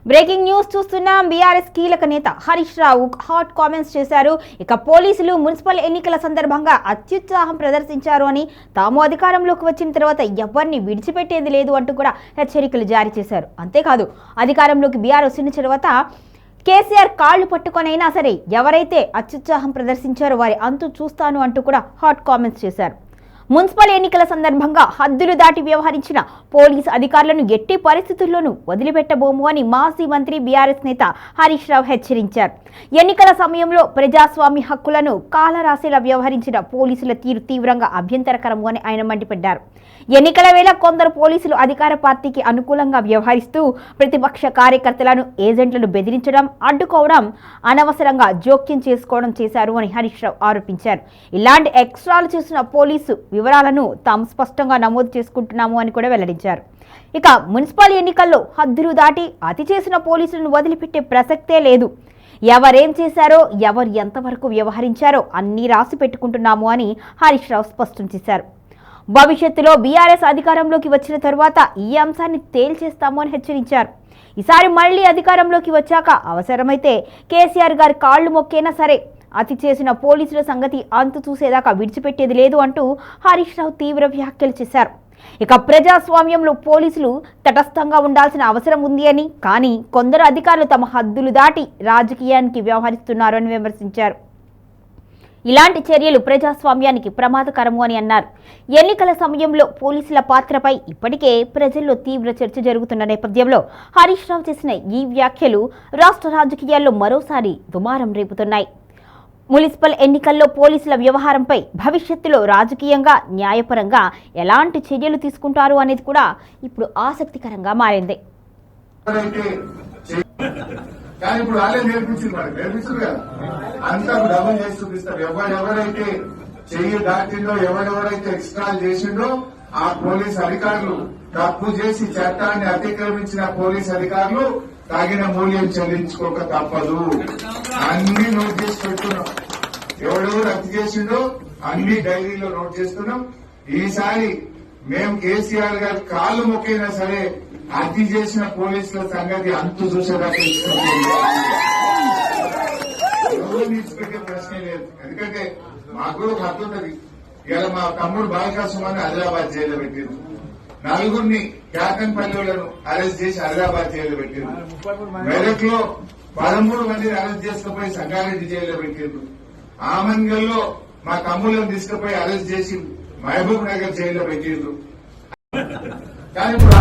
Breaking news చూస్తున్నాం. BRS కీలక నేత హరీష్ రావు హాట్ కామెంట్స్ చేశారు. ఇక పోలీసులు మున్సిపల్ ఎన్నికల సందర్భంగా అత్యుత్సాహం ప్రదర్శించారు అని, తాము అధికారంలోకి వచ్చిన తర్వాత ఎవరిని విడిచిపెట్టేది లేదు అంటూ కూడా హెచ్చరికలు జారీ చేశారు. అంతేకాదు, అధికారంలోకి బీఆర్ఎస్ వచ్చిన తర్వాత కేసీఆర్ కాళ్లు పట్టుకొనైనా సరే ఎవరైతే అత్యుత్సాహం ప్రదర్శించారో వారి అంతు చూస్తాను అంటూ కూడా హాట్ కామెంట్స్ చేశారు. మున్సిపల్ ఎన్నికల సందర్భంగా హద్దులు దాటి వ్యవహరించిన పోలీసు అధికారులను ఎట్టి పరిస్థితుల్లోనూ వదిలిపెట్టబోము అని మాజీ మంత్రి బీఆర్ఎస్ నేత హరీష్ రావు హెచ్చరించారు. ఎన్నికల సమయంలో ప్రజాస్వామ్య హక్కులను కాలరాసేలా వ్యవహరించిన పోలీసుల తీరు తీవ్రంగా అభ్యంతరకరము అని ఆయన మండిపడ్డారు. ఎన్నికల వేళ కొందరు పోలీసులు అధికార పార్టీకి అనుకూలంగా వ్యవహరిస్తూ ప్రతిపక్ష కార్యకర్తలను, ఏజెంట్లను బెదిరించడం, అడ్డుకోవడం, అనవసరంగా జోక్యం చేసుకోవడం చేశారు అని హరీష్ రావు ఆరోపించారు. ఇలాంటి ఎక్స్ట్రాలు చేసిన పోలీసు వివరాలను తాము స్పష్టంగా నమోదు చేసుకుంటున్నాము అని కూడా వెల్లడించారు. ఇక మున్సిపల్ ఎన్నికల్లో హద్దులు దాటి అతి చేసిన పోలీసులను వదిలిపెట్టే ప్రసక్తే లేదు. ఎవరేం చేశారో, ఎవరు ఎంతవరకు వ్యవహరించారో అన్నీ రాసి పెట్టుకుంటున్నాము అని హరీష్ రావు స్పష్టం చేశారు. భవిష్యత్తులో బీఆర్ఎస్ అధికారంలోకి వచ్చిన తరువాత ఈ అంశాన్ని తేల్చేస్తాము అని హెచ్చరించారు. ఈసారి మళ్లీ అధికారంలోకి వచ్చాక అవసరమైతే కేసీఆర్ గారి కాళ్లు మొక్కేనా సరే అతి చేసిన పోలీసుల సంగతి అంతు చూసేదాకా విడిచిపెట్టేది లేదు అంటూ హరీష్ రావు తీవ్ర వ్యాఖ్యలు చేశారు. ఇక ప్రజాస్వామ్యంలో పోలీసులు తటస్థంగా ఉండాల్సిన అవసరం ఉంది అని, కానీ కొందరు అధికారులు తమ హద్దులు దాటి రాజకీయానికి వ్యవహరిస్తున్నారు అని విమర్శించారు. ఇలాంటి చర్యలు ప్రజాస్వామ్యానికి ప్రమాదకరము అని అన్నారు. ఎన్నికల సమయంలో పోలీసుల పాత్రపై ఇప్పటికే ప్రజల్లో తీవ్ర చర్చ జరుగుతున్న నేపథ్యంలో హరీష్ రావు చేసిన ఈ వ్యాఖ్యలు రాష్ట్ర రాజకీయాల్లో మరోసారి దుమారం రేపుతున్నాయి. మున్సిపల్ ఎన్నికల్లో పోలీసుల వ్యవహారంపై భవిష్యత్తులో రాజకీయంగా, న్యాయపరంగా ఎలాంటి చర్యలు తీసుకుంటారు అనేది కూడా ఇప్పుడు ఆసక్తికరంగా మారింది. కానీ ఇప్పుడు వాళ్ళే నేర్పించారు కదా, అంతా డబుల్ చేసి చూపిస్తారు. ఎవరెవరైతే చెయ్యి దాటిందో, ఎవరెవరైతే ఎక్స్ట్రాలు చేసిండో ఆ పోలీస్ అధికారులు, తప్పు చేసి చట్టాన్ని అతిక్రమించిన పోలీస్ అధికారులు తగిన మూల్యం చెల్లించుకోక తప్పదు. అన్ని నోట్ చేసి పెట్టున్నాం. ఎవరెవరు అతి చేసిండో అన్ని డైరీలో నోట్ చేస్తున్నాం. ఈసారి మేము కేసీఆర్ గారి కాళ్ళు మొక్కైనా సరే అతి చేసిన పోలీసుల సంగతి అంతు చూసేదాకా ఎవరు నిలిచిపెట్టే ప్రశ్నే లేదు. ఎందుకంటే మాకు కూడా ఒక హద్దు ఉంటుంది. ఇలా మా తమ్ముడు బాలకాసుమాన్ని ఆదిలాబాద్ జైల్లో పెట్టింది, నలుగురిని క్యాకన్పల్లిలను అరెస్ట్ చేసి ఆదిలాబాద్ జైల్లో పెట్టింది, మెదక్ లో 13 మందిని అరెస్ట్ చేసుకుపోయి సంగారెడ్డి జైల్లో పెట్టింది, ఆమన్గల్లో మా తమ్ముళ్ళని తీసుకుపోయి అరెస్ట్ చేసి మహబూబ్ నగర్ జైల్లో పెట్టిండ్రు. కానీ ఇప్పుడు